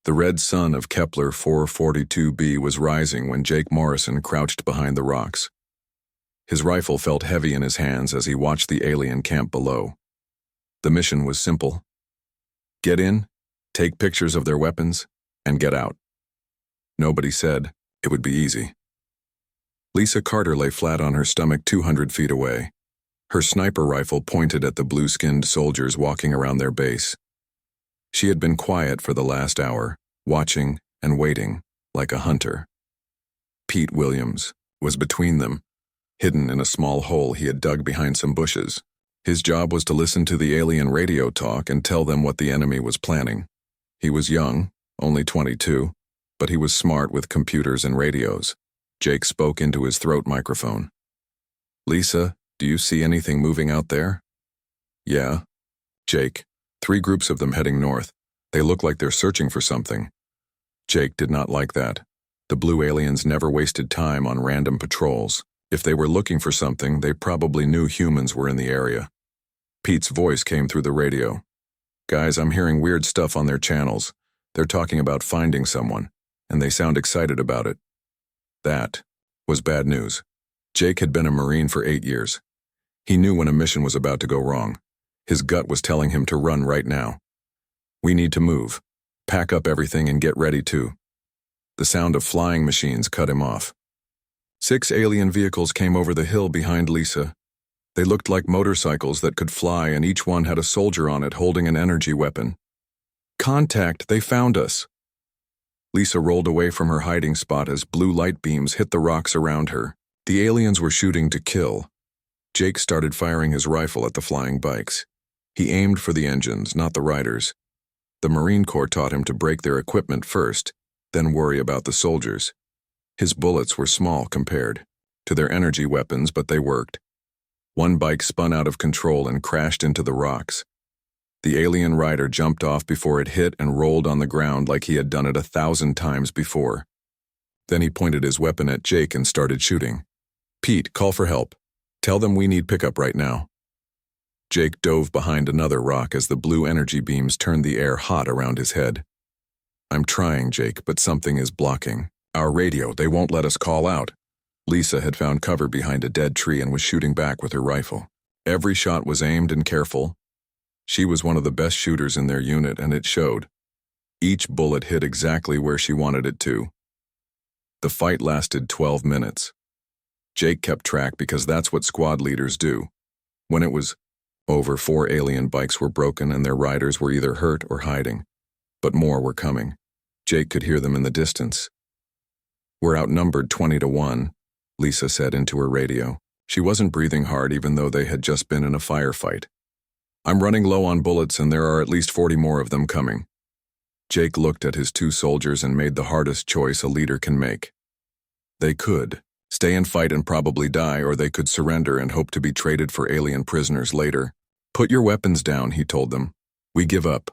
The red sun of Kepler 442b was rising when Jake Morrison crouched behind the rocks. His rifle felt heavy in his hands as he watched the alien camp below. The mission was simple. Get in, take pictures of their weapons, and get out. Nobody said it would be easy. Lisa Carter lay flat on her stomach 200 feet away. Her sniper rifle pointed at the blue-skinned soldiers walking around their base. She had been quiet for the last hour, watching and waiting like a hunter. Pete Williams was between them, hidden in a small hole he had dug behind some bushes. His job was to listen to the alien radio talk and tell them what the enemy was planning. He was young, only 22, but he was smart with computers and radios. Jake spoke into his throat microphone. "Lisa, do you see anything moving out there?" "Yeah." "Jake, 3 groups of them heading north. They look like they're searching for something." Jake did not like that. The blue aliens never wasted time on random patrols. If they were looking for something, they probably knew humans were in the area. Pete's voice came through the radio. "Guys, I'm hearing weird stuff on their channels. They're talking about finding someone, and they sound excited about it." That was bad news. Jake had been a Marine for 8 years. He knew when a mission was about to go wrong. His gut was telling him to run right now. "We need to move. Pack up everything and get ready too." The sound of flying machines cut him off. 6 alien vehicles came over the hill behind Lisa. They looked like motorcycles that could fly, and each one had a soldier on it holding an energy weapon. "Contact, they found us." Lisa rolled away from her hiding spot as blue light beams hit the rocks around her. The aliens were shooting to kill. Jake started firing his rifle at the flying bikes. He aimed for the engines, not the riders. The Marine Corps taught him to break their equipment first, then worry about the soldiers. His bullets were small compared to their energy weapons, but they worked. One bike spun out of control and crashed into the rocks. The alien rider jumped off before it hit and rolled on the ground like he had done it 1,000 times before. Then he pointed his weapon at Jake and started shooting. "Pete, call for help. Tell them we need pickup right now." Jake dove behind another rock as the blue energy beams turned the air hot around his head. "I'm trying, Jake, but something is blocking our radio. They won't let us call out." Lisa had found cover behind a dead tree and was shooting back with her rifle. Every shot was aimed and careful. She was one of the best shooters in their unit, and it showed. Each bullet hit exactly where she wanted it to. The fight lasted 12 minutes. Jake kept track because that's what squad leaders do. When it was over, 4 alien bikes were broken and their riders were either hurt or hiding. But more were coming. Jake could hear them in the distance. "We're outnumbered 20-1, Lisa said into her radio. She wasn't breathing hard even though they had just been in a firefight. "I'm running low on bullets and there are at least 40 more of them coming." Jake looked at his 2 soldiers and made the hardest choice a leader can make. They could stay and fight and probably die, or they could surrender and hope to be traded for alien prisoners later. "Put your weapons down," he told them. "We give up."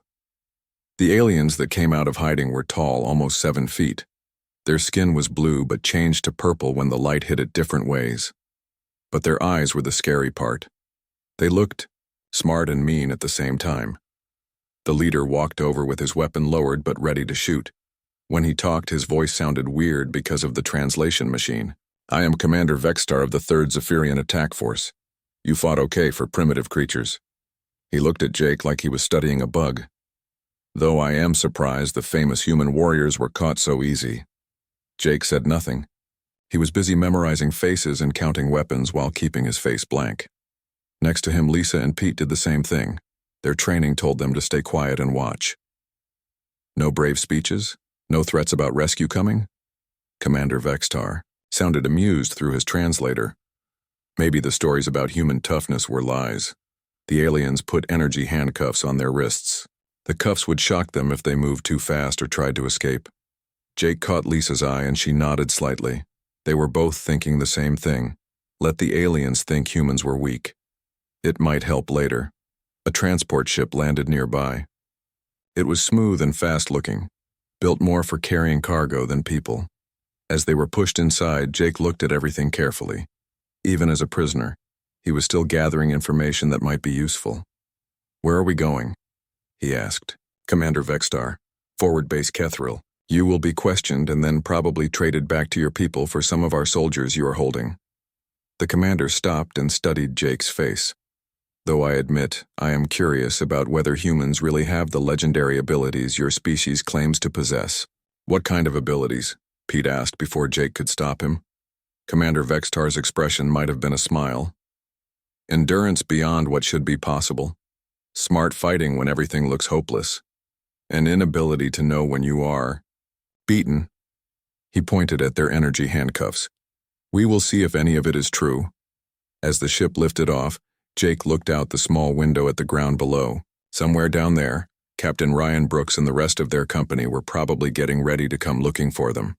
The aliens that came out of hiding were tall, almost 7 feet. Their skin was blue but changed to purple when the light hit it different ways. But their eyes were the scary part. They looked smart and mean at the same time. The leader walked over with his weapon lowered but ready to shoot. When he talked, his voice sounded weird because of the translation machine. "I am Commander Vextar of the 3rd Zephyrian Attack Force. You fought okay for primitive creatures." He looked at Jake like he was studying a bug. "Though I am surprised the famous human warriors were caught so easy." Jake said nothing. He was busy memorizing faces and counting weapons while keeping his face blank. Next to him, Lisa and Pete did the same thing. Their training told them to stay quiet and watch. "No brave speeches? No threats about rescue coming?" Commander Vextar sounded amused through his translator. Maybe the stories about human toughness were lies. The aliens put energy handcuffs on their wrists. The cuffs would shock them if they moved too fast or tried to escape. Jake caught Lisa's eye and she nodded slightly. They were both thinking the same thing. Let the aliens think humans were weak. It might help later. A transport ship landed nearby. It was smooth and fast-looking, built more for carrying cargo than people. As they were pushed inside, Jake looked at everything carefully. Even as a prisoner, he was still gathering information that might be useful. "Where are we going?" he asked. "Commander Vextar, Forward Base Kethril. You will be questioned and then probably traded back to your people for some of our soldiers you are holding. The commander stopped and studied Jake's face. Though I admit, I am curious about whether humans really have the legendary abilities your species claims to possess. What kind of abilities? Pete asked before Jake could stop him. Commander Vextar's expression might have been a smile. Endurance beyond what should be possible. Smart fighting when everything looks hopeless. An inability to know when you are beaten. He pointed at their energy handcuffs. We will see if any of it is true. As the ship lifted off, Jake looked out the small window at the ground below. Somewhere down there, Captain Ryan Brooks and the rest of their company were probably getting ready to come looking for them.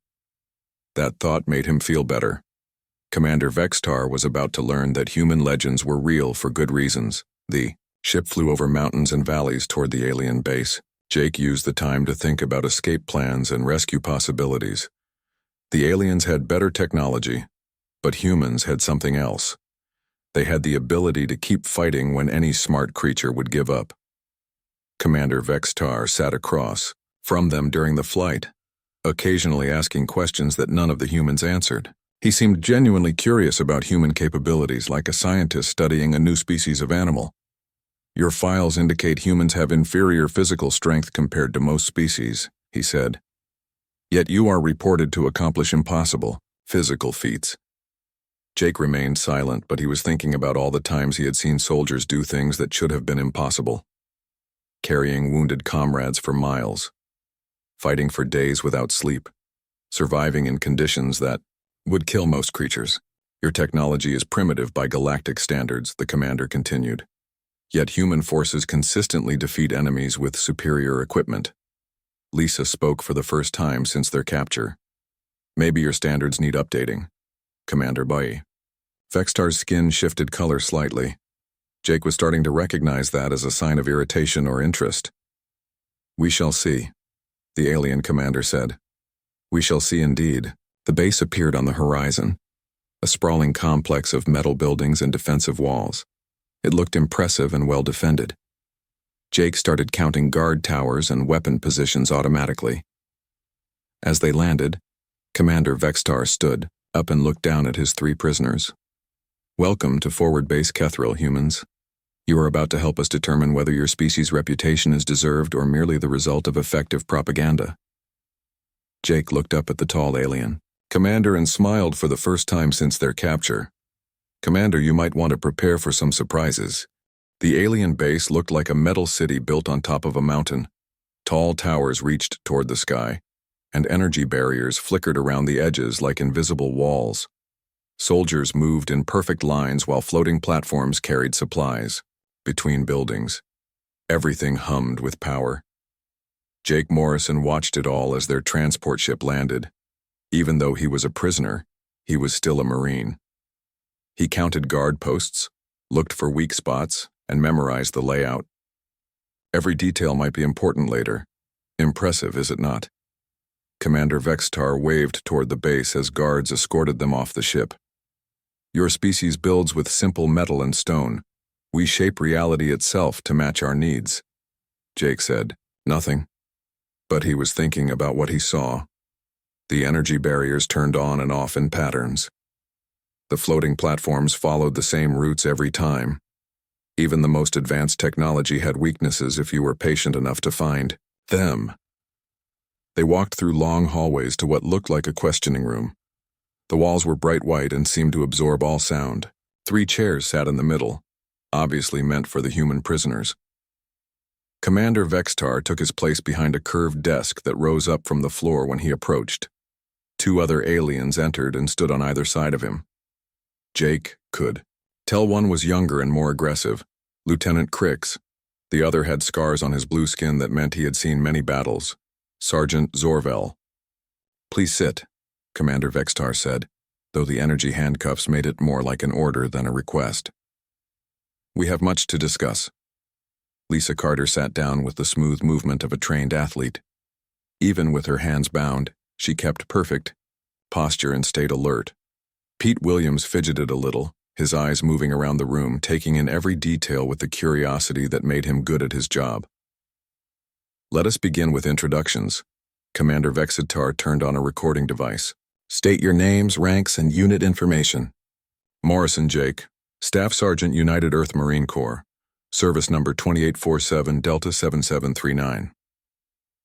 That thought made him feel better. Commander Vextar was about to learn that human legends were real for good reasons. The ship flew over mountains and valleys toward the alien base. Jake used the time to think about escape plans and rescue possibilities. The aliens had better technology, but humans had something else. They had the ability to keep fighting when any smart creature would give up. Commander Vextar sat across from them during the flight, occasionally asking questions that none of the humans answered. He seemed genuinely curious about human capabilities, like a scientist studying a new species of animal. Your files indicate humans have inferior physical strength compared to most species, he said. Yet you are reported to accomplish impossible physical feats. Jake remained silent, but he was thinking about all the times he had seen soldiers do things that should have been impossible. Carrying wounded comrades for miles. Fighting for days without sleep. Surviving in conditions that would kill most creatures. Your technology is primitive by galactic standards, the commander continued. Yet human forces consistently defeat enemies with superior equipment. Lisa spoke for the first time since their capture. Maybe your standards need updating, Commander Bayi. Vextar's skin shifted color slightly. Jake was starting to recognize that as a sign of irritation or interest. We shall see, the alien commander said. We shall see indeed. The base appeared on the horizon, a sprawling complex of metal buildings and defensive walls. It looked impressive and well defended. Jake started counting guard towers and weapon positions automatically. As they landed, Commander Vextar stood up and looked down at his 3 prisoners. Welcome to Forward Base Kethril, humans. You are about to help us determine whether your species' reputation is deserved or merely the result of effective propaganda. Jake looked up at the tall alien commander and smiled for the first time since their capture. Commander, you might want to prepare for some surprises. The alien base looked like a metal city built on top of a mountain. Tall towers reached toward the sky, and energy barriers flickered around the edges like invisible walls. Soldiers moved in perfect lines while floating platforms carried supplies between buildings. Everything hummed with power. Jake Morrison watched it all as their transport ship landed. Even though he was a prisoner, he was still a Marine. He counted guard posts, looked for weak spots, and memorized the layout. Every detail might be important later. Impressive, is it not? Commander Vextar waved toward the base as guards escorted them off the ship. Your species builds with simple metal and stone. We shape reality itself to match our needs. Jake said, nothing. But he was thinking about what he saw. The energy barriers turned on and off in patterns. The floating platforms followed the same routes every time. Even the most advanced technology had weaknesses if you were patient enough to find them. They walked through long hallways to what looked like a questioning room. The walls were bright white and seemed to absorb all sound. 3 chairs sat in the middle, obviously meant for the human prisoners. Commander Vextar took his place behind a curved desk that rose up from the floor when he approached. 2 other aliens entered and stood on either side of him. Jake could tell one was younger and more aggressive, Lieutenant Crix. The other had scars on his blue skin that meant he had seen many battles, Sergeant Zorvel. Please sit, Commander Vextar said, though the energy handcuffs made it more like an order than a request. We have much to discuss. Lisa Carter sat down with the smooth movement of a trained athlete. Even with her hands bound, she kept perfect posture and stayed alert. Pete Williams fidgeted a little, his eyes moving around the room, taking in every detail with the curiosity that made him good at his job. Let us begin with introductions. Commander Vexitar turned on a recording device. State your names, ranks, and unit information. Morrison Jake, Staff Sergeant, United Earth Marine Corps. Service number 2847 Delta 7739.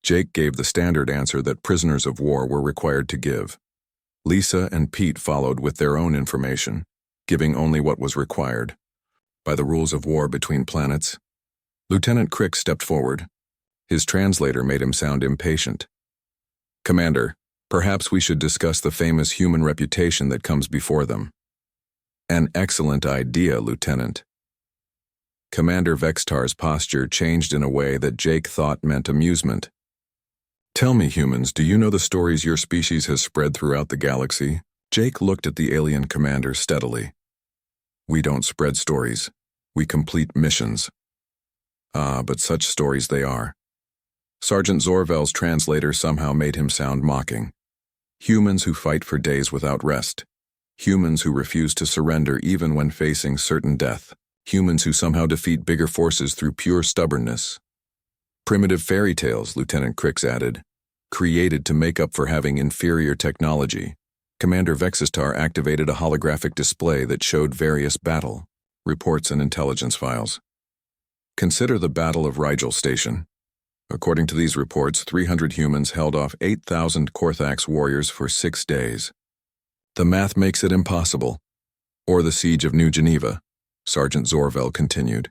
Jake gave the standard answer that prisoners of war were required to give. Lisa and Pete followed with their own information, giving only what was required. By the rules of war between planets, Lieutenant Crick stepped forward. His translator made him sound impatient. Commander, perhaps we should discuss the famous human reputation that comes before them. An excellent idea, Lieutenant. Commander Vextar's posture changed in a way that Jake thought meant amusement. Tell me, humans, do you know the stories your species has spread throughout the galaxy? Jake looked at the alien commander steadily. We don't spread stories. We complete missions. Ah, but such stories they are. Sergeant Zorvel's translator somehow made him sound mocking. Humans who fight for days without rest. Humans who refuse to surrender even when facing certain death. Humans who somehow defeat bigger forces through pure stubbornness. Primitive fairy tales, Lieutenant Crix added, created to make up for having inferior technology. Commander Vexistar activated a holographic display that showed various battle reports and intelligence files. Consider the Battle of Rigel Station. According to these reports, 300 humans held off 8,000 Korthax warriors for 6 days. The math makes it impossible. Or the Siege of New Geneva, Sergeant Zorvel continued.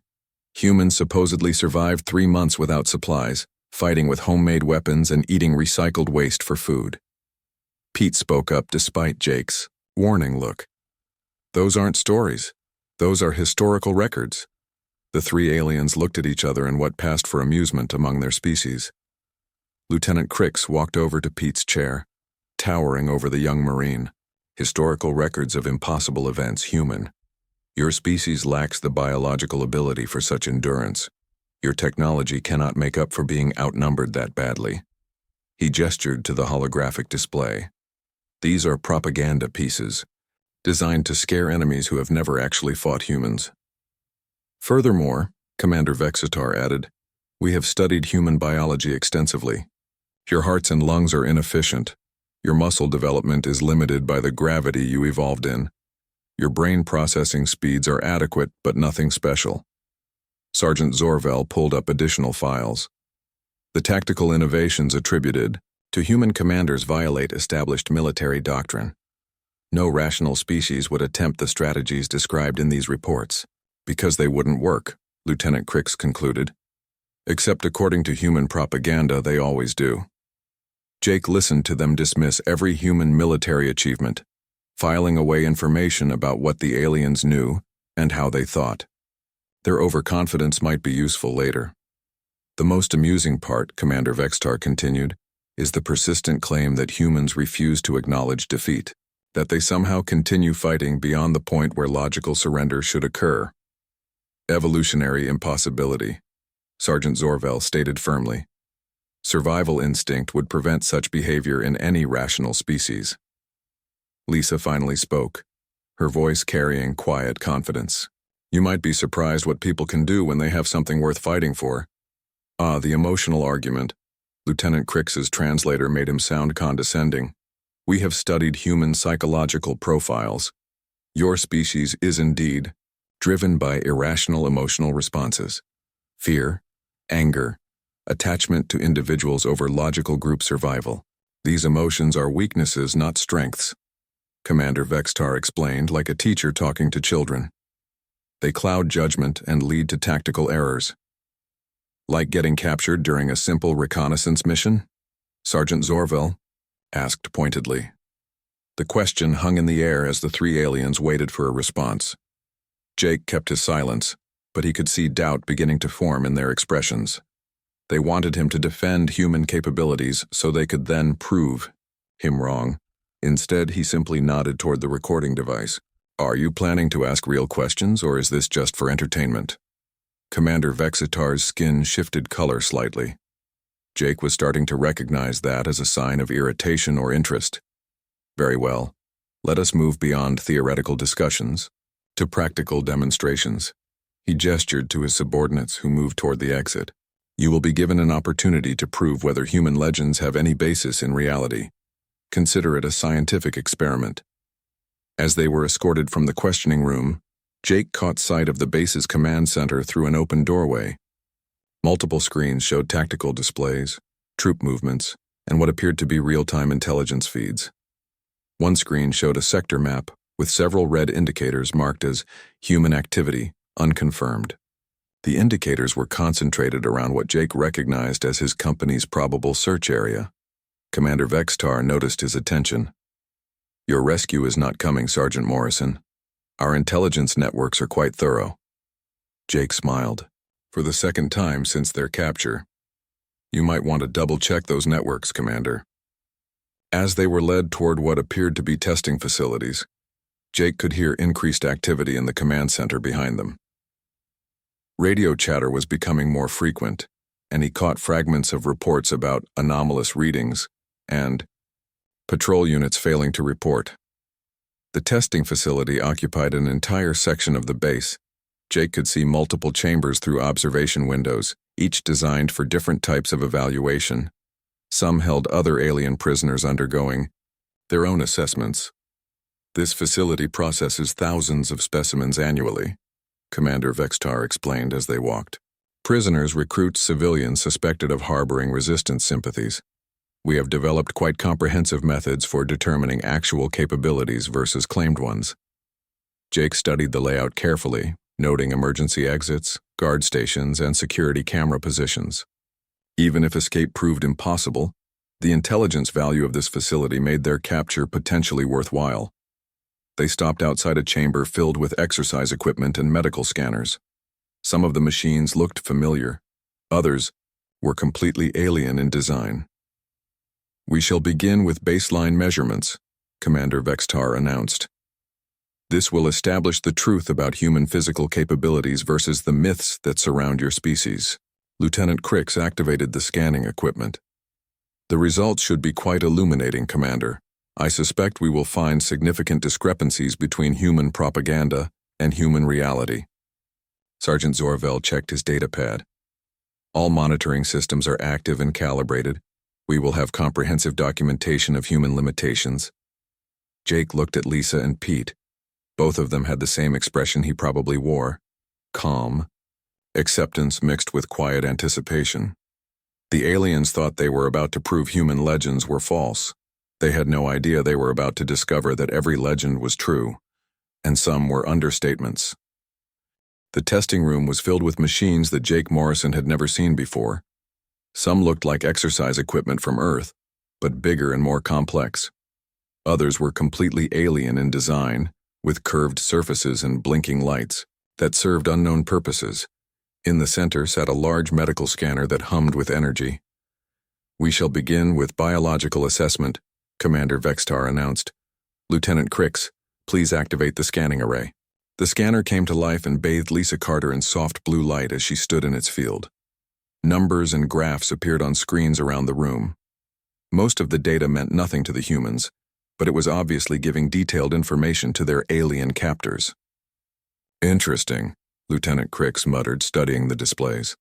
Humans supposedly survived 3 months without supplies, fighting with homemade weapons and eating recycled waste for food. Pete spoke up despite Jake's warning look. Those aren't stories. Those are historical records. The three aliens looked at each other in what passed for amusement among their species. Lieutenant Crix walked over to Pete's chair, towering over the young Marine. Historical records of impossible events, human. Your species lacks the biological ability for such endurance. Your technology cannot make up for being outnumbered that badly. He gestured to the holographic display. These are propaganda pieces, designed to scare enemies who have never actually fought humans. Furthermore, Commander Vexitar added, we have studied human biology extensively. Your hearts and lungs are inefficient. Your muscle development is limited by the gravity you evolved in. Your brain processing speeds are adequate, but nothing special. Sergeant Zorvel pulled up additional files. The tactical innovations attributed to human commanders violate established military doctrine. No rational species would attempt the strategies described in these reports. Because they wouldn't work, Lieutenant Crix concluded. Except according to human propaganda, they always do. Jake listened to them dismiss every human military achievement, filing away information about what the aliens knew and how they thought. Their overconfidence might be useful later. The most amusing part, Commander Vextar continued, is the persistent claim that humans refuse to acknowledge defeat, that they somehow continue fighting beyond the point where logical surrender should occur. Evolutionary impossibility, Sergeant Zorvel stated firmly. Survival instinct would prevent such behavior in any rational species. Lisa finally spoke, her voice carrying quiet confidence. You might be surprised what people can do when they have something worth fighting for. Ah, the emotional argument. Lieutenant Crix's translator made him sound condescending. We have studied human psychological profiles. Your species is indeed driven by irrational emotional responses. Fear, anger, attachment to individuals over logical group survival. These emotions are weaknesses, not strengths. Commander Vextar explained like a teacher talking to children. They cloud judgment and lead to tactical errors. Like getting captured during a simple reconnaissance mission? Sergeant Zorvel asked pointedly. The question hung in the air as the three aliens waited for a response. Jake kept his silence, but he could see doubt beginning to form in their expressions. They wanted him to defend human capabilities so they could then prove him wrong. Instead, he simply nodded toward the recording device. Are you planning to ask real questions, or is this just for entertainment? Commander Vexitar's skin shifted color slightly. Jake was starting to recognize that as a sign of irritation or interest. Very well. Let us move beyond theoretical discussions to practical demonstrations. He gestured to his subordinates who moved toward the exit. You will be given an opportunity to prove whether human legends have any basis in reality. Consider it a scientific experiment. As they were escorted from the questioning room, Jake caught sight of the base's command center through an open doorway. Multiple screens showed tactical displays, troop movements, and what appeared to be real-time intelligence feeds. One screen showed a sector map with several red indicators marked as human activity, unconfirmed. The indicators were concentrated around what Jake recognized as his company's probable search area. Commander Vextar noticed his attention. "Your rescue is not coming, Sergeant Morrison. Our intelligence networks are quite thorough." Jake smiled. "For the second time since their capture. You might want to double-check those networks, Commander." As they were led toward what appeared to be testing facilities, Jake could hear increased activity in the command center behind them. Radio chatter was becoming more frequent, and he caught fragments of reports about anomalous readings and patrol units failing to report. The testing facility occupied an entire section of the base. Jake could see multiple chambers through observation windows, each designed for different types of evaluation. Some held other alien prisoners undergoing their own assessments. "This facility processes thousands of specimens annually," Commander Vextar explained as they walked. "Prisoners recruit civilians suspected of harboring resistance sympathies. We have developed quite comprehensive methods for determining actual capabilities versus claimed ones." Jake studied the layout carefully, noting emergency exits, guard stations, and security camera positions. Even if escape proved impossible, the intelligence value of this facility made their capture potentially worthwhile. They stopped outside a chamber filled with exercise equipment and medical scanners. Some of the machines looked familiar. Others were completely alien in design. "We shall begin with baseline measurements," Commander Vextar announced. "This will establish the truth about human physical capabilities versus the myths that surround your species." Lieutenant Crix activated the scanning equipment. "The results should be quite illuminating, Commander. I suspect we will find significant discrepancies between human propaganda and human reality." Sergeant Zorvel checked his datapad. "All monitoring systems are active and calibrated. We will have comprehensive documentation of human limitations." Jake looked at Lisa and Pete. Both of them had the same expression he probably wore: calm, acceptance mixed with quiet anticipation. The aliens thought they were about to prove human legends were false. They had no idea they were about to discover that every legend was true, and some were understatements. The testing room was filled with machines that Jake Morrison had never seen before. Some looked like exercise equipment from Earth, but bigger and more complex. Others were completely alien in design, with curved surfaces and blinking lights that served unknown purposes. In the center sat a large medical scanner that hummed with energy. "We shall begin with biological assessment," Commander Vextar announced. "Lieutenant Crix, please activate the scanning array." The scanner came to life and bathed Lisa Carter in soft blue light as she stood in its field. Numbers and graphs appeared on screens around the room. Most of the data meant nothing to the humans, but it was obviously giving detailed information to their alien captors. "Interesting," Lieutenant Crix muttered, studying the displays.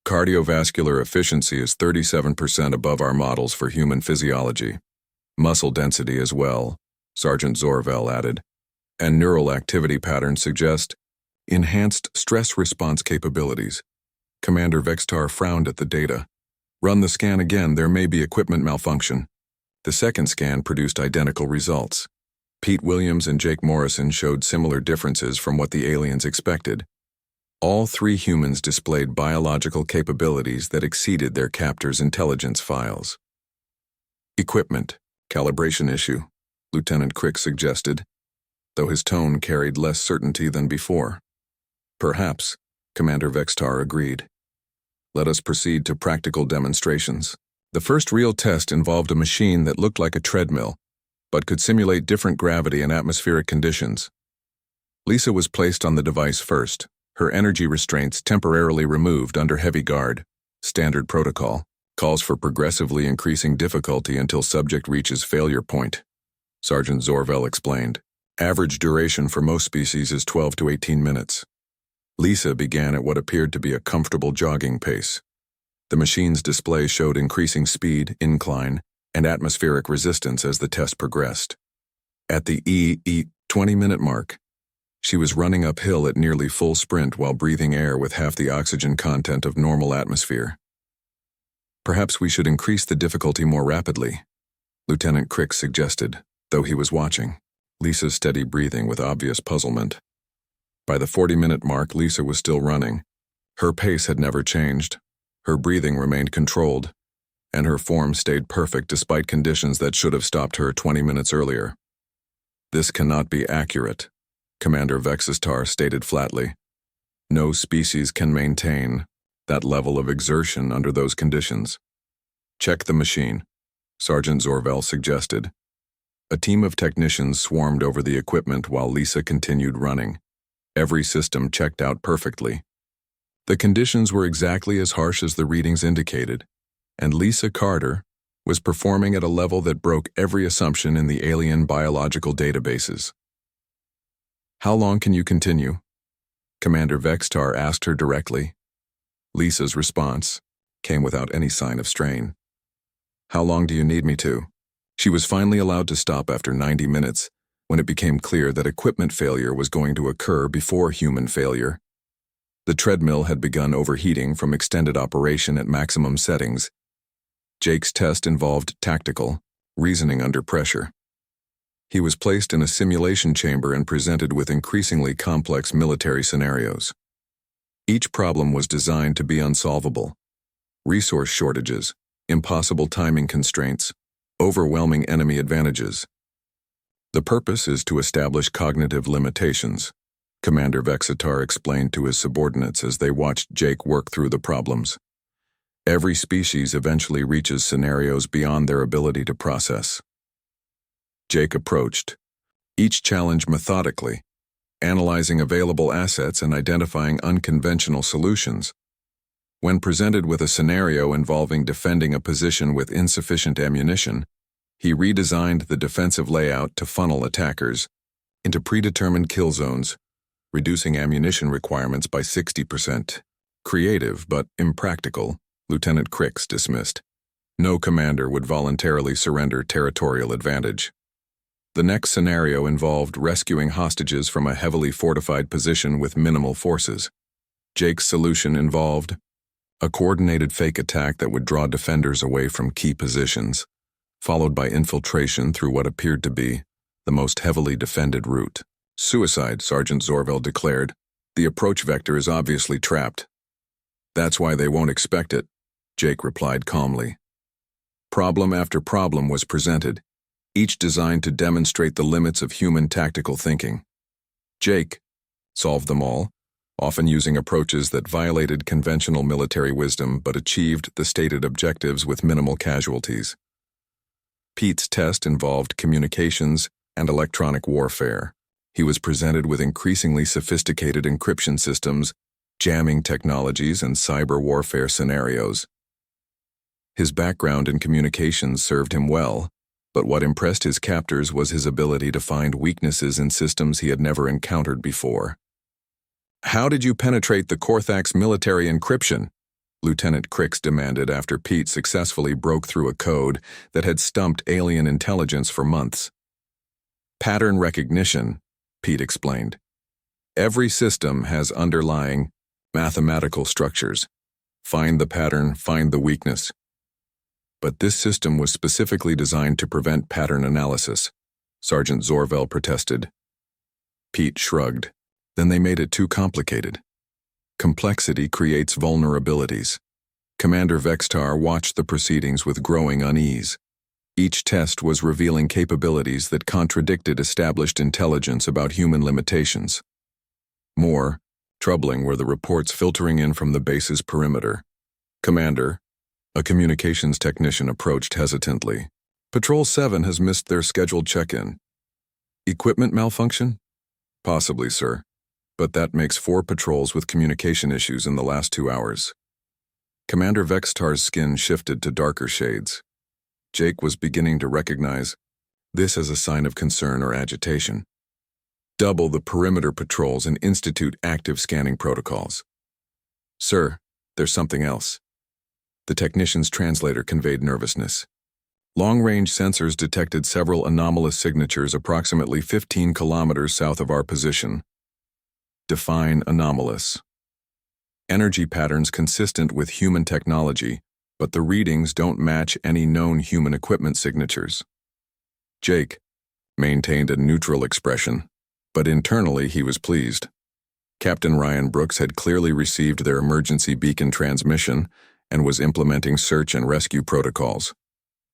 "Cardiovascular efficiency is 37% above our models for human physiology. Muscle density as well," Sergeant Zorvel added. "And neural activity patterns suggest enhanced stress response capabilities." Commander Vextar frowned at the data. "Run the scan again, there may be equipment malfunction." The second scan produced identical results. Pete Williams and Jake Morrison showed similar differences from what the aliens expected. All three humans displayed biological capabilities that exceeded their captors' intelligence files. "Equipment, calibration issue," Lieutenant Crix suggested, though his tone carried less certainty than before. "Perhaps," Commander Vextar agreed. "Let us proceed to practical demonstrations." The first real test involved a machine that looked like a treadmill, but could simulate different gravity and atmospheric conditions. Lisa was placed on the device first, her energy restraints temporarily removed under heavy guard. Standard protocol calls for progressively increasing difficulty until subject reaches failure point, Sergeant Zorvel explained. Average duration for most species is 12 to 18 minutes. Lisa began at what appeared to be a comfortable jogging pace. The machine's display showed increasing speed, incline, and atmospheric resistance as the test progressed. At the 20-minute mark, she was running uphill at nearly full sprint while breathing air with half the oxygen content of normal atmosphere. Perhaps we should increase the difficulty more rapidly, Lieutenant Crick suggested, though he was watching Lisa's steady breathing with obvious puzzlement. By the 40-minute mark, Lisa was still running. Her pace had never changed. Her breathing remained controlled, and her form stayed perfect despite conditions that should have stopped her 20 minutes earlier. This cannot be accurate, Commander Vexistar stated flatly. No species can maintain that level of exertion under those conditions. Check the machine, Sergeant Zorvel suggested. A team of technicians swarmed over the equipment while Lisa continued running. Every system checked out perfectly. The conditions were exactly as harsh as the readings indicated, and Lisa Carter was performing at a level that broke every assumption in the alien biological databases. How long can you continue? Commander Vextar asked her directly. Lisa's response came without any sign of strain. How long do you need me to? She was finally allowed to stop after 90 minutes, when it became clear that equipment failure was going to occur before human failure. The treadmill had begun overheating from extended operation at maximum settings. Jake's test involved tactical reasoning under pressure. He was placed in a simulation chamber and presented with increasingly complex military scenarios. Each problem was designed to be unsolvable. Resource shortages, impossible timing constraints, overwhelming enemy advantages. The purpose is to establish cognitive limitations, Commander Vexitar explained to his subordinates as they watched Jake work through the problems. Every species eventually reaches scenarios beyond their ability to process. Jake approached each challenge methodically, analyzing available assets and identifying unconventional solutions. When presented with a scenario involving defending a position with insufficient ammunition, he redesigned the defensive layout to funnel attackers into predetermined kill zones, reducing ammunition requirements by 60%. Creative but impractical, Lieutenant Crix dismissed. No commander would voluntarily surrender territorial advantage. The next scenario involved rescuing hostages from a heavily fortified position with minimal forces. Jake's solution involved a coordinated fake attack that would draw defenders away from key positions, followed by infiltration through what appeared to be the most heavily defended route. Suicide, Sergeant Zorvel declared. The approach vector is obviously trapped. That's why they won't expect it, Jake replied calmly. Problem after problem was presented, each designed to demonstrate the limits of human tactical thinking. Jake solved them all, often using approaches that violated conventional military wisdom but achieved the stated objectives with minimal casualties. Pete's test involved communications and electronic warfare. He was presented with increasingly sophisticated encryption systems, jamming technologies, and cyber warfare scenarios. His background in communications served him well, but what impressed his captors was his ability to find weaknesses in systems he had never encountered before. How did you penetrate the Korthax military encryption? Lieutenant Crix demanded after Pete successfully broke through a code that had stumped alien intelligence for months. Pattern recognition, Pete explained. Every system has underlying mathematical structures. Find the pattern, find the weakness. But this system was specifically designed to prevent pattern analysis, Sergeant Zorvel protested. Pete shrugged. Then they made it too complicated. Complexity creates vulnerabilities. Commander Vextar watched the proceedings with growing unease. Each test was revealing capabilities that contradicted established intelligence about human limitations. More troubling were the reports filtering in from the base's perimeter. Commander, a communications technician approached hesitantly. Patrol 7 has missed their scheduled check-in. Equipment malfunction? Possibly, sir. But that makes 4 patrols with communication issues in the last 2 hours. Commander Vextar's skin shifted to darker shades. Jake was beginning to recognize this as a sign of concern or agitation. Double the perimeter patrols and institute active scanning protocols. Sir, there's something else. The technician's translator conveyed nervousness. Long-range sensors detected several anomalous signatures approximately 15 kilometers south of our position. Define anomalous. Energy patterns consistent with human technology, but the readings don't match any known human equipment signatures. Jake maintained a neutral expression, but internally he was pleased. Captain Ryan Brooks had clearly received their emergency beacon transmission and was implementing search and rescue protocols.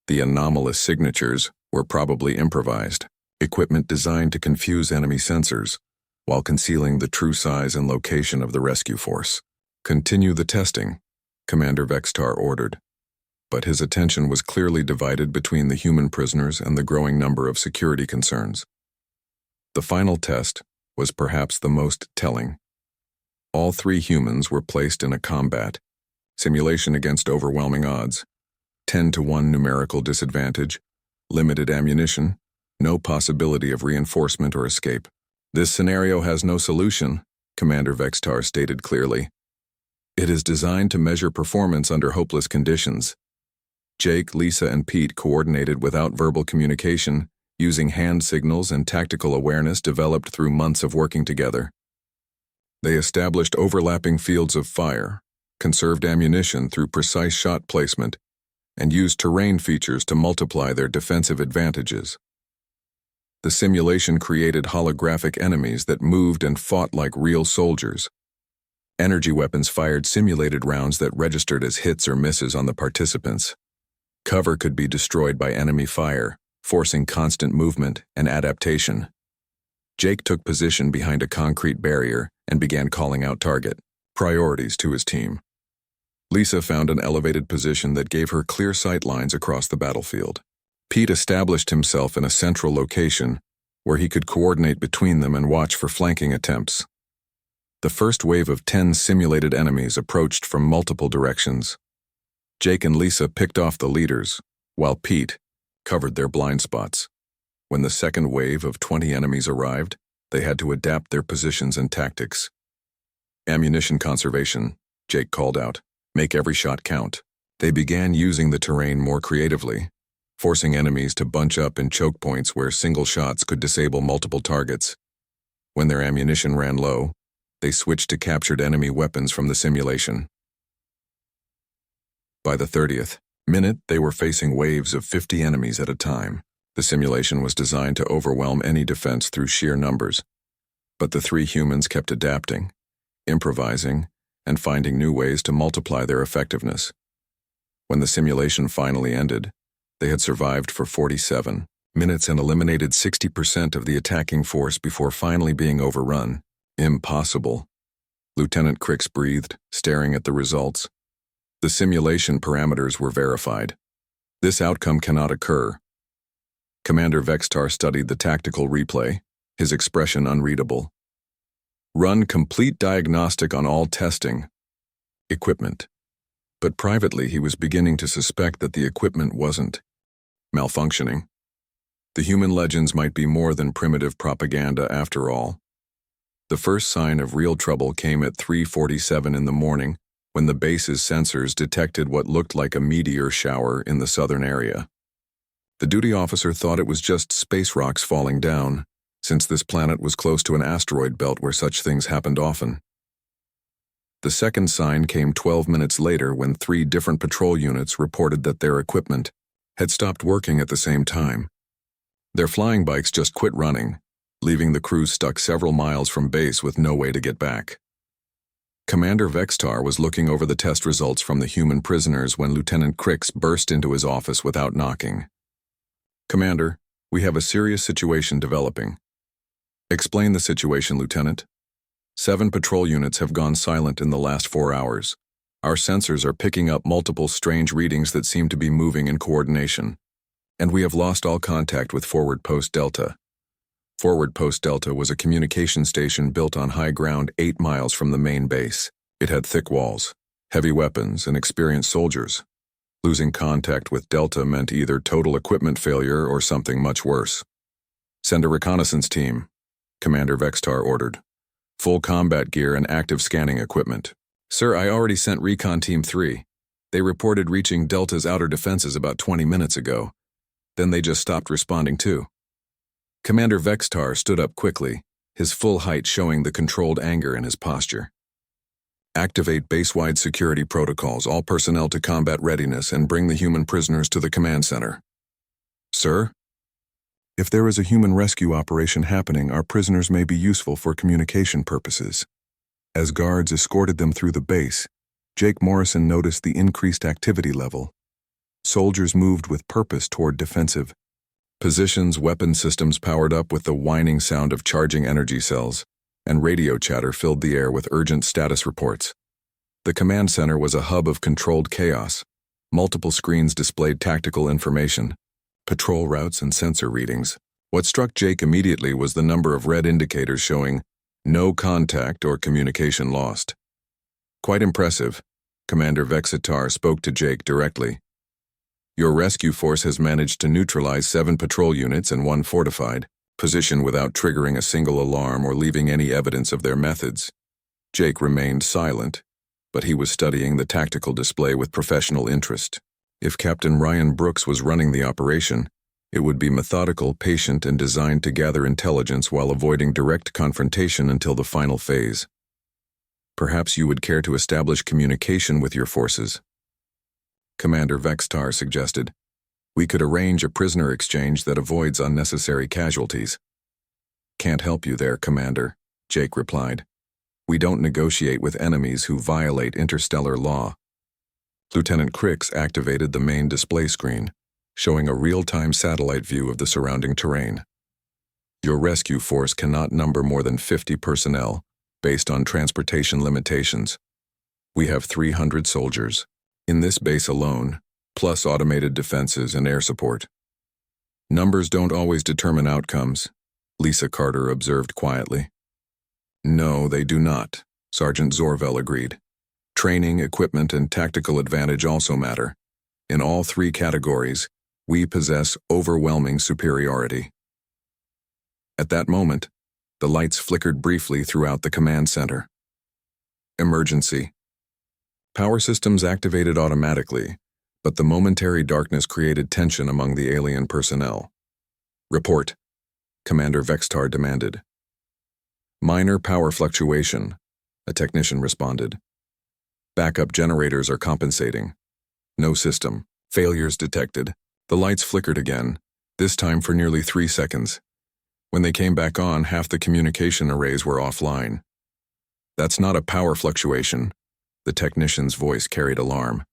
The anomalous signatures were probably improvised, equipment designed to confuse enemy sensors, while concealing the true size and location of the rescue force. Continue the testing, Commander Vextar ordered, but his attention was clearly divided between the human prisoners and the growing number of security concerns. The final test was perhaps the most telling. All 3 humans were placed in a combat simulation against overwhelming odds, 10-to-1 numerical disadvantage, limited ammunition, no possibility of reinforcement or escape. This scenario has no solution, Commander Vextar stated clearly. It is designed to measure performance under hopeless conditions. Jake, Lisa, and Pete coordinated without verbal communication, using hand signals and tactical awareness developed through months of working together. They established overlapping fields of fire, conserved ammunition through precise shot placement, and used terrain features to multiply their defensive advantages. The simulation created holographic enemies that moved and fought like real soldiers. Energy weapons fired simulated rounds that registered as hits or misses on the participants. Cover could be destroyed by enemy fire, forcing constant movement and adaptation. Jake took position behind a concrete barrier and began calling out target priorities to his team. Lisa found an elevated position that gave her clear sight lines across the battlefield. Pete established himself in a central location where he could coordinate between them and watch for flanking attempts. The first wave of 10 simulated enemies approached from multiple directions. Jake and Lisa picked off the leaders, while Pete covered their blind spots. When the second wave of 20 enemies arrived, they had to adapt their positions and tactics. Ammunition conservation, Jake called out. Make every shot count. They began using the terrain more creatively, forcing enemies to bunch up in choke points where single shots could disable multiple targets. When their ammunition ran low, they switched to captured enemy weapons from the simulation. By the 30th minute, they were facing waves of 50 enemies at a time. The simulation was designed to overwhelm any defense through sheer numbers, but the 3 humans kept adapting, improvising, and finding new ways to multiply their effectiveness. When the simulation finally ended, they had survived for 47 minutes and eliminated 60% of the attacking force before finally being overrun. Impossible, Lieutenant Crix breathed, staring at the results. The simulation parameters were verified. This outcome cannot occur. Commander Vextar studied the tactical replay, his expression unreadable. Run complete diagnostic on all testing equipment. But privately, he was beginning to suspect that the equipment wasn't malfunctioning. The human legends might be more than primitive propaganda after all. The first sign of real trouble came at 3:47 in the morning when the base's sensors detected what looked like a meteor shower in the southern area. The duty officer thought it was just space rocks falling down, since this planet was close to an asteroid belt where such things happened often. The second sign came 12 minutes later when 3 different patrol units reported that their equipment had stopped working at the same time. Their flying bikes just quit running, leaving the crews stuck several miles from base with no way to get back. Commander Vextar was looking over the test results from the human prisoners when Lieutenant Crix burst into his office without knocking. "Commander, we have a serious situation developing." "Explain the situation, Lieutenant." 7 patrol units have gone silent in the last 4 hours. Our sensors are picking up multiple strange readings that seem to be moving in coordination. And we have lost all contact with Forward Post Delta. Forward Post Delta was a communication station built on high ground 8 miles from the main base. It had thick walls, heavy weapons, and experienced soldiers. Losing contact with Delta meant either total equipment failure or something much worse. "Send a reconnaissance team," Commander Vextar ordered. "Full combat gear and active scanning equipment." "Sir, I already sent Recon Team 3. They reported reaching Delta's outer defenses about 20 minutes ago. Then they just stopped responding too. Commander Vextar stood up quickly, his full height showing the controlled anger in his posture. Activate base-wide security protocols, all personnel to combat readiness, and bring the human prisoners to the command center. Sir? If there is a human rescue operation happening, our prisoners may be useful for communication purposes. As guards escorted them through the base, Jake Morrison noticed the increased activity level. Soldiers moved with purpose toward defensive positions, weapon systems powered up with the whining sound of charging energy cells, and radio chatter filled the air with urgent status reports. The command center was a hub of controlled chaos. Multiple screens displayed tactical information, patrol routes, and sensor readings. What struck Jake immediately was the number of red indicators showing no contact or communication lost. Quite impressive. Commander Vexitar spoke to Jake directly. Your rescue force has managed to neutralize 7 patrol units and 1 fortified position without triggering a single alarm or leaving any evidence of their methods. Jake remained silent, but he was studying the tactical display with professional interest. If Captain Ryan Brooks was running the operation, it would be methodical, patient, and designed to gather intelligence while avoiding direct confrontation until the final phase. Perhaps you would care to establish communication with your forces. Commander Vextar suggested. We could arrange a prisoner exchange that avoids unnecessary casualties. Can't help you there, Commander, Jake replied. We don't negotiate with enemies who violate interstellar law. Lieutenant Crix activated the main display screen, showing a real-time satellite view of the surrounding terrain. Your rescue force cannot number more than 50 personnel, based on transportation limitations. We have 300 soldiers, in this base alone, plus automated defenses and air support. Numbers don't always determine outcomes, Lisa Carter observed quietly. No, they do not, Sergeant Zorvel agreed. Training, equipment, and tactical advantage also matter. In all 3 categories, we possess overwhelming superiority. At that moment, the lights flickered briefly throughout the command center. Emergency. Power systems activated automatically, but the momentary darkness created tension among the alien personnel. Report, Commander Vextar demanded. Minor power fluctuation, a technician responded. Backup generators are compensating. No system. Failures detected. The lights flickered again, this time for nearly 3 seconds. When they came back on, half the communication arrays were offline. That's not a power fluctuation. The technician's voice carried alarm.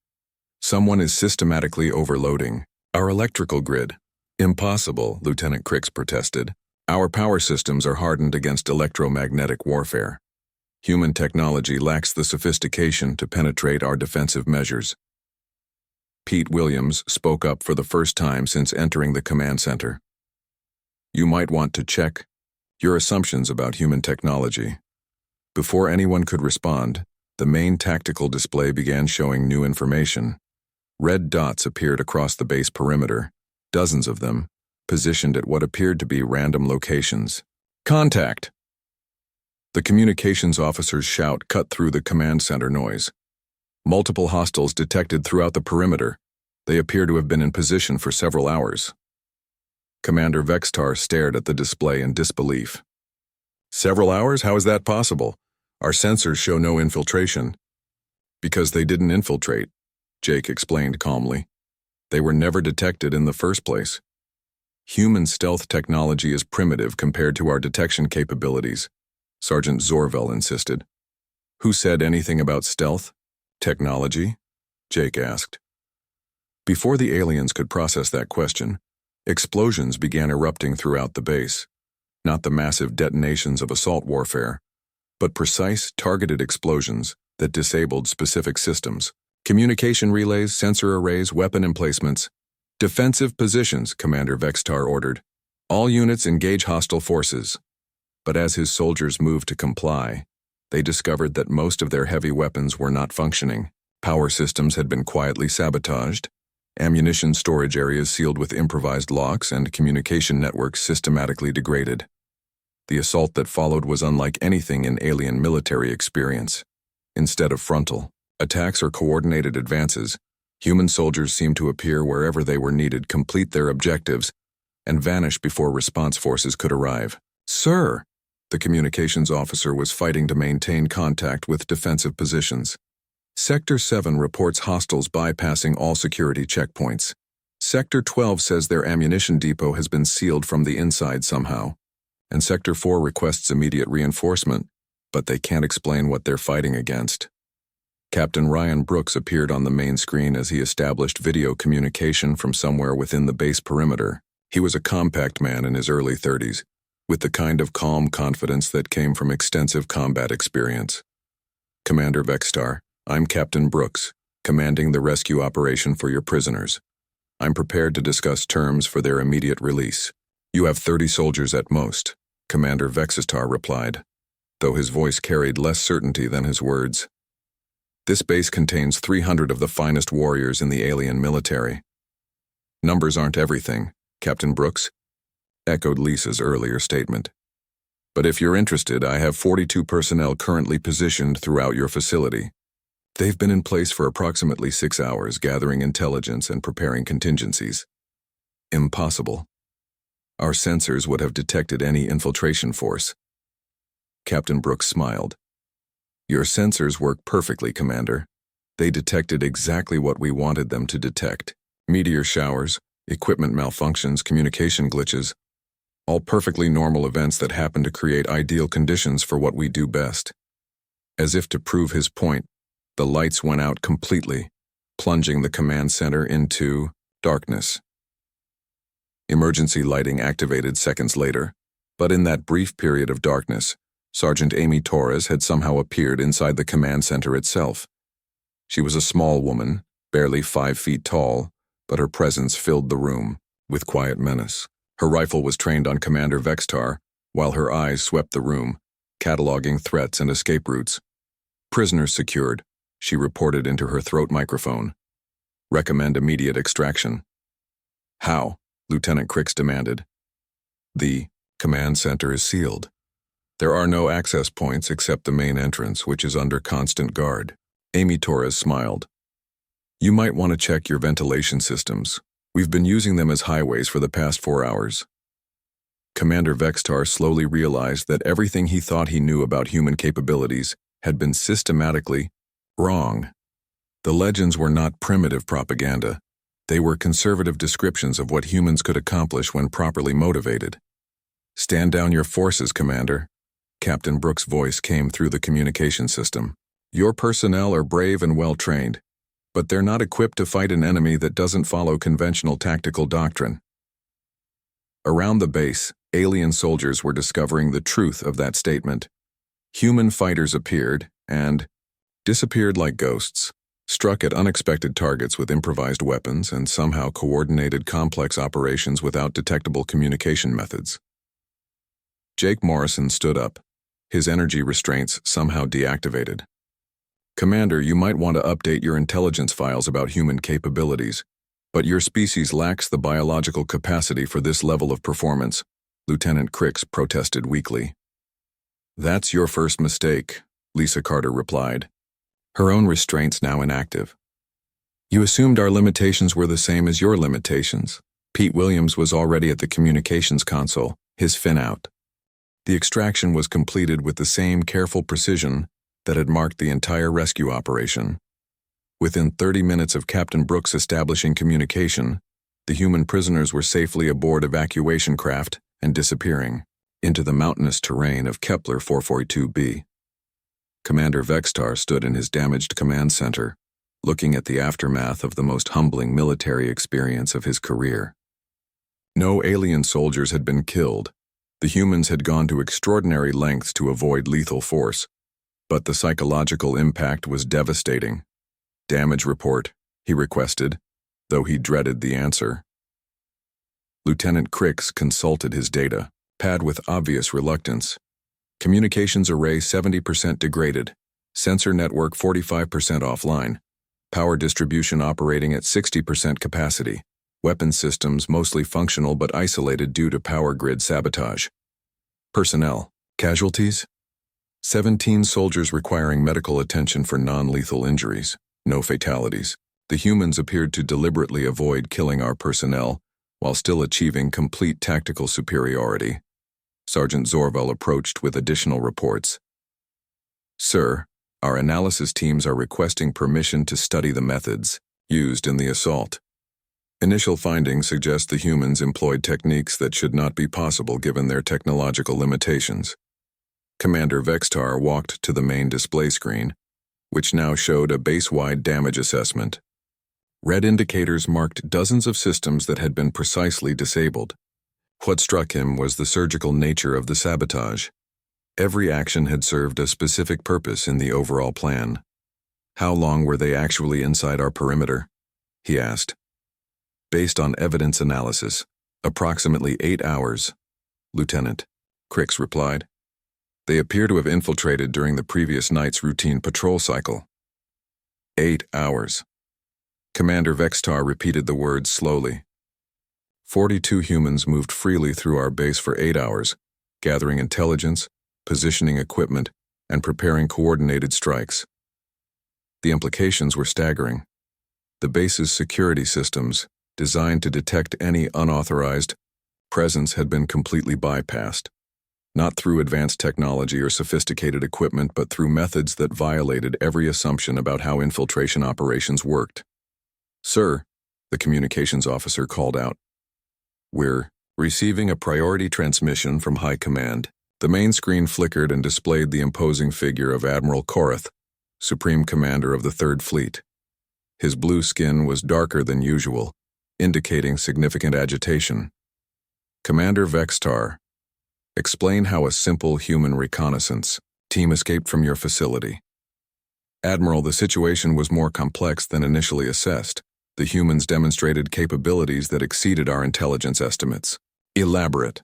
Someone is systematically overloading our electrical grid. Impossible, Lieutenant Crix protested. Our power systems are hardened against electromagnetic warfare. Human technology lacks the sophistication to penetrate our defensive measures. Pete Williams spoke up for the first time since entering the command center. You might want to check your assumptions about human technology. Before anyone could respond, the main tactical display began showing new information. Red dots appeared across the base perimeter, dozens of them, positioned at what appeared to be random locations. Contact! The communications officer's shout cut through the command center noise. Multiple hostiles detected throughout the perimeter. They appear to have been in position for several hours. Commander Vextar stared at the display in disbelief. Several hours? How is that possible? Our sensors show no infiltration. Because they didn't infiltrate, Jake explained calmly. They were never detected in the first place. Human stealth technology is primitive compared to our detection capabilities, Sergeant Zorvel insisted. Who said anything about stealth? Technology? Jake asked. Before the aliens could process that question, explosions began erupting throughout the base. Not the massive detonations of assault warfare, but precise, targeted explosions that disabled specific systems. Communication relays, sensor arrays, weapon emplacements. Defensive positions, Commander Vextar ordered. All units engage hostile forces. But as his soldiers moved to comply, they discovered that most of their heavy weapons were not functioning. Power systems had been quietly sabotaged, ammunition storage areas sealed with improvised locks, and communication networks systematically degraded. The assault that followed was unlike anything in alien military experience. Instead of frontal, Attacks or coordinated advances, human soldiers seemed to appear wherever they were needed, complete their objectives, and vanish before response forces could arrive. "Sir!" The communications officer was fighting to maintain contact with defensive positions. Sector 7 reports hostiles bypassing all security checkpoints. Sector 12 says their ammunition depot has been sealed from the inside somehow. And Sector 4 requests immediate reinforcement, but they can't explain what they're fighting against. Captain Ryan Brooks appeared on the main screen as he established video communication from somewhere within the base perimeter. He was a compact man in his early 30s, with the kind of calm confidence that came from extensive combat experience. "Commander Vexstar, I'm Captain Brooks, commanding the rescue operation for your prisoners. I'm prepared to discuss terms for their immediate release. You have 30 soldiers at most," Commander Vexstar replied, though his voice carried less certainty than his words. "This base contains 300 of the finest warriors in the alien military." "Numbers aren't everything, Captain Brooks," echoed Lisa's earlier statement. "But if you're interested, I have 42 personnel currently positioned throughout your facility. They've been in place for approximately 6 hours, gathering intelligence and preparing contingencies." "Impossible. Our sensors would have detected any infiltration force." Captain Brooks smiled. "Your sensors work perfectly, Commander. They detected exactly what we wanted them to detect. Meteor showers, equipment malfunctions, communication glitches, all perfectly normal events that happen to create ideal conditions for what we do best." As if to prove his point, the lights went out completely, plunging the command center into darkness. Emergency lighting activated seconds later, but in that brief period of darkness, Sergeant Amy Torres had somehow appeared inside the command center itself. She was a small woman, barely 5 feet tall, but her presence filled the room with quiet menace. Her rifle was trained on Commander Vexstar, while her eyes swept the room, cataloging threats and escape routes. "Prisoners secured," she reported into her throat microphone. "Recommend immediate extraction." "How?" Lieutenant Crix demanded. "The command center is sealed. There are no access points except the main entrance, which is under constant guard." Amy Torres smiled. "You might want to check your ventilation systems. We've been using them as highways for the past 4 hours." Commander Vexstar slowly realized that everything he thought he knew about human capabilities had been systematically wrong. The legends were not primitive propaganda. They were conservative descriptions of what humans could accomplish when properly motivated. "Stand down your forces, Commander." Captain Brooks' voice came through the communication system. "Your personnel are brave and well-trained, but they're not equipped to fight an enemy that doesn't follow conventional tactical doctrine." Around the base, alien soldiers were discovering the truth of that statement. Human fighters appeared and disappeared like ghosts, struck at unexpected targets with improvised weapons, and somehow coordinated complex operations without detectable communication methods. Jake Morrison stood up, his energy restraints somehow deactivated. "Commander, you might want to update your intelligence files about human capabilities, but your species lacks the biological capacity for this level of performance," Lieutenant Crix protested weakly. "That's your first mistake," Lisa Carter replied, her own restraints now inactive. "You assumed our limitations were the same as your limitations." Pete Williams was already at the communications console, his fin out. The extraction was completed with the same careful precision that had marked the entire rescue operation. Within 30 minutes of Captain Brooks establishing communication, the human prisoners were safely aboard evacuation craft and disappearing into the mountainous terrain of Kepler 442b. Commander Vexstar stood in his damaged command center, looking at the aftermath of the most humbling military experience of his career. No alien soldiers had been killed. The humans had gone to extraordinary lengths to avoid lethal force, but the psychological impact was devastating. "Damage report," he requested, though he dreaded the answer. Lieutenant Crix consulted his data pad with obvious reluctance. Communications array 70% degraded, sensor network 45% offline, power distribution operating at 60% capacity, weapon systems mostly functional but isolated due to power grid sabotage. Personnel, casualties? 17 soldiers requiring medical attention for non-lethal injuries, no fatalities. The humans appeared to deliberately avoid killing our personnel while still achieving complete tactical superiority. Sergeant Zorval approached with additional reports. Sir, our analysis teams are requesting permission to study the methods used in the assault. Initial findings suggest the humans employed techniques that should not be possible given their technological limitations. Commander Vextar walked to the main display screen, which now showed a base-wide damage assessment. Red indicators marked dozens of systems that had been precisely disabled. What struck him was the surgical nature of the sabotage. Every action had served a specific purpose in the overall plan. How long were they actually inside our perimeter? He asked. Based on evidence analysis, approximately 8 hours, Lieutenant Crix replied. They appear to have infiltrated during the previous night's routine patrol cycle. 8 hours. Commander Vextar repeated the words slowly. 42 humans moved freely through our base for 8 hours, gathering intelligence, positioning equipment, and preparing coordinated strikes. The implications were staggering. The base's security systems, designed to detect any unauthorized presence, had been completely bypassed. Not through advanced technology or sophisticated equipment, but through methods that violated every assumption about how infiltration operations worked. Sir, the communications officer called out. We're receiving a priority transmission from High Command. The main screen flickered and displayed the imposing figure of Admiral Korath, Supreme Commander of the Third Fleet. His blue skin was darker than usual, indicating significant agitation. Commander Vextar, explain how a simple human reconnaissance team escaped from your facility. Admiral, the situation was more complex than initially assessed. The humans demonstrated capabilities that exceeded our intelligence estimates. Elaborate.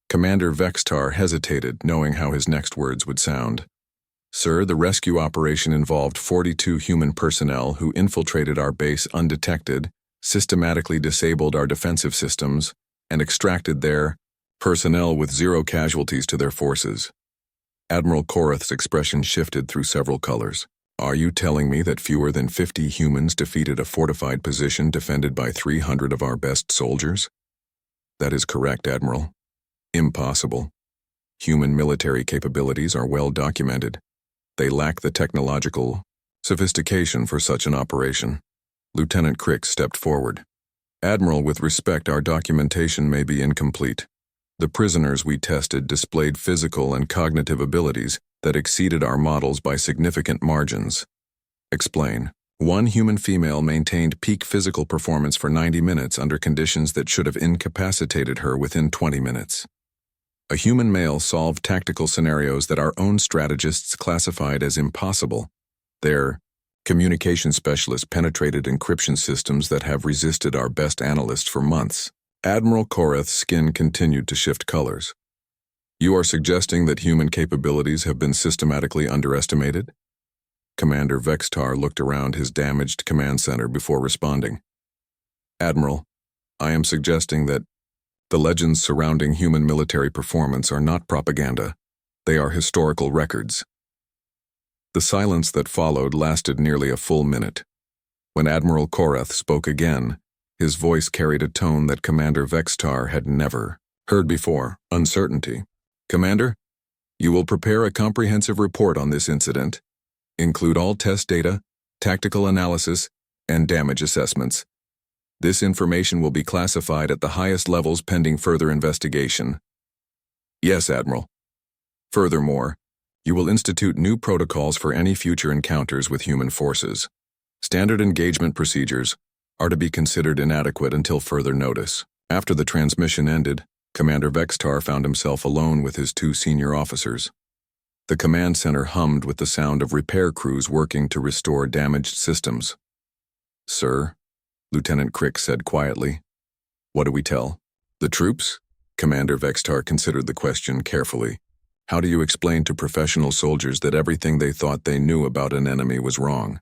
Commander Vextar hesitated, knowing how his next words would sound. Sir, the rescue operation involved 42 human personnel who infiltrated our base undetected, systematically disabled our defensive systems, and extracted their personnel with 0 casualties to their forces. Admiral Korath's expression shifted through several colors. Are you telling me that fewer than 50 humans defeated a fortified position defended by 300 of our best soldiers? That is correct, Admiral. Impossible. Human military capabilities are well documented. They lack the technological sophistication for such an operation. Lieutenant Crix stepped forward. Admiral, with respect, our documentation may be incomplete. The prisoners we tested displayed physical and cognitive abilities that exceeded our models by significant margins. Explain. One human female maintained peak physical performance for 90 minutes under conditions that should have incapacitated her within 20 minutes. A human male solved tactical scenarios that our own strategists classified as impossible. Their communication specialists penetrated encryption systems that have resisted our best analysts for months. Admiral Korath's skin continued to shift colors. You are suggesting that human capabilities have been systematically underestimated? Commander Vextar looked around his damaged command center before responding. Admiral, I am suggesting that the legends surrounding human military performance are not propaganda. They are historical records. The silence that followed lasted nearly a full minute. When Admiral Korath spoke again, his voice carried a tone that Commander Vextar had never heard before: uncertainty. Commander, you will prepare a comprehensive report on this incident. Include all test data, tactical analysis, and damage assessments. This information will be classified at the highest levels pending further investigation. Yes, Admiral. Furthermore, you will institute new protocols for any future encounters with human forces. Standard engagement procedures are to be considered inadequate until further notice. After the transmission ended, Commander Vextar found himself alone with his 2 senior officers. The command center hummed with the sound of repair crews working to restore damaged systems. Sir, Lieutenant Crix said quietly. What do we tell the troops? Commander Vextar considered the question carefully. How do you explain to professional soldiers that everything they thought they knew about an enemy was wrong?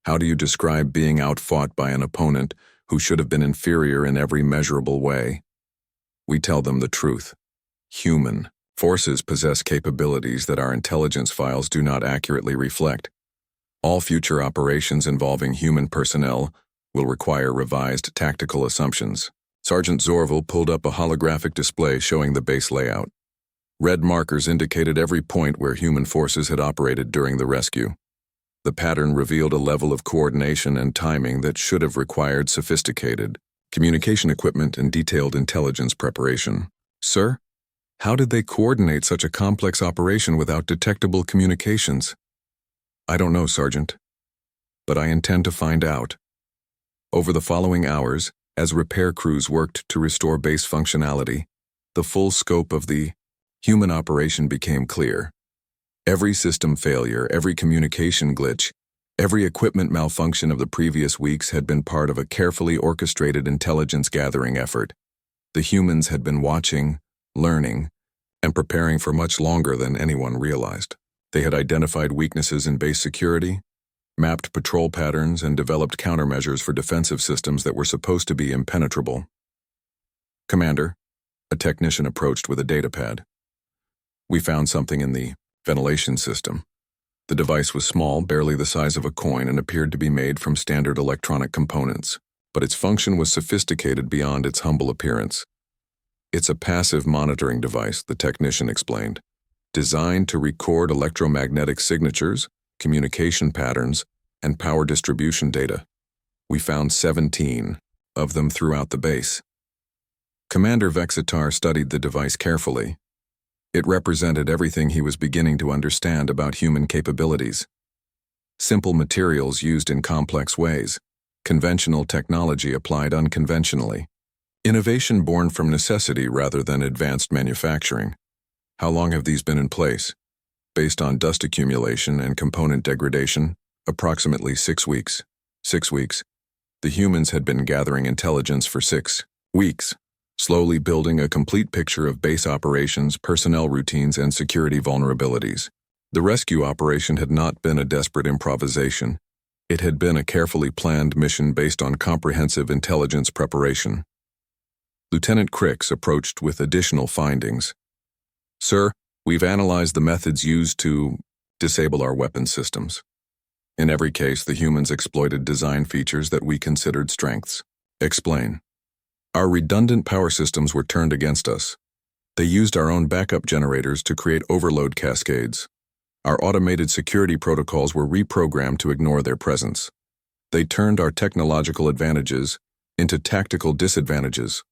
How do you describe being outfought by an opponent who should have been inferior in every measurable way? We tell them the truth. Human Forces possess capabilities that our intelligence files do not accurately reflect. All future operations involving human personnel will require revised tactical assumptions. Sergeant Zorval pulled up a holographic display showing the base layout. Red markers indicated every point where human forces had operated during the rescue. The pattern revealed a level of coordination and timing that should have required sophisticated communication equipment and detailed intelligence preparation. Sir, how did they coordinate such a complex operation without detectable communications? I don't know, Sergeant, but I intend to find out. Over the following hours, as repair crews worked to restore base functionality, the full scope of the human operation became clear. Every system failure, every communication glitch, every equipment malfunction of the previous weeks had been part of a carefully orchestrated intelligence-gathering effort. The humans had been watching, learning, and preparing for much longer than anyone realized. They had identified weaknesses in base security, mapped patrol patterns, and developed countermeasures for defensive systems that were supposed to be impenetrable. Commander, a technician approached with a datapad. We found something in the ventilation system. The device was small, barely the size of a coin, and appeared to be made from standard electronic components, but its function was sophisticated beyond its humble appearance. It's a passive monitoring device, the technician explained, designed to record electromagnetic signatures, communication patterns, and power distribution data. We found 17 of them throughout the base. Commander Vexitar studied the device carefully. It represented everything he was beginning to understand about human capabilities. Simple materials used in complex ways, conventional technology applied unconventionally, innovation born from necessity rather than advanced manufacturing. How long have these been in place? Based on dust accumulation and component degradation, approximately 6 weeks. 6 weeks. The humans had been gathering intelligence for 6 weeks. Slowly building a complete picture of base operations, personnel routines, and security vulnerabilities. The rescue operation had not been a desperate improvisation. It had been a carefully planned mission based on comprehensive intelligence preparation. Lieutenant Crix approached with additional findings. Sir, we've analyzed the methods used to disable our weapon systems. In every case, the humans exploited design features that we considered strengths. Explain. Our redundant power systems were turned against us. They used our own backup generators to create overload cascades. Our automated security protocols were reprogrammed to ignore their presence. They turned our technological advantages into tactical disadvantages.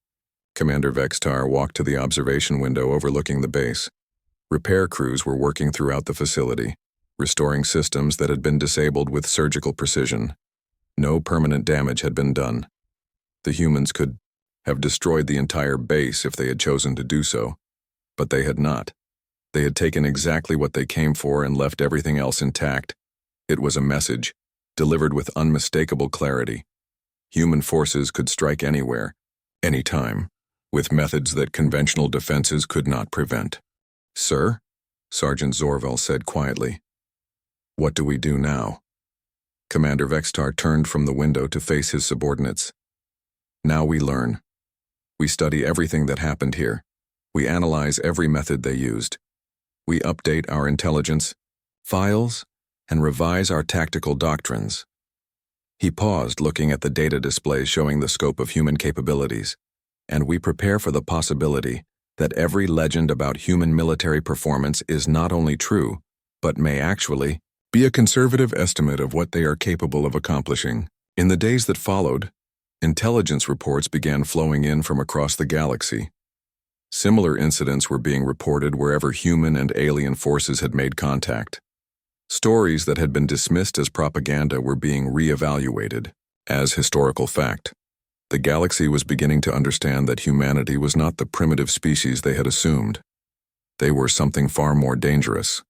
Commander Vexitar walked to the observation window overlooking the base. Repair crews were working throughout the facility, restoring systems that had been disabled with surgical precision. No permanent damage had been done. The humans could have destroyed the entire base if they had chosen to do so, but they had not. They had taken exactly what they came for and left everything else intact. It was a message, delivered with unmistakable clarity. Human forces could strike anywhere, anytime, with methods that conventional defenses could not prevent. Sir, Sergeant Zorval said quietly. What do we do now? Commander Vexitar turned from the window to face his subordinates. Now we learn. We study everything that happened here. We analyze every method they used. We update our intelligence files and revise our tactical doctrines. He paused, looking at the data display showing the scope of human capabilities. And we prepare for the possibility that every legend about human military performance is not only true, but may actually be a conservative estimate of what they are capable of accomplishing. In the days that followed, intelligence reports began flowing in from across the galaxy. Similar incidents were being reported wherever human and alien forces had made contact. Stories that had been dismissed as propaganda were being re-evaluated as historical fact. The galaxy was beginning to understand that humanity was not the primitive species they had assumed. They were something far more dangerous.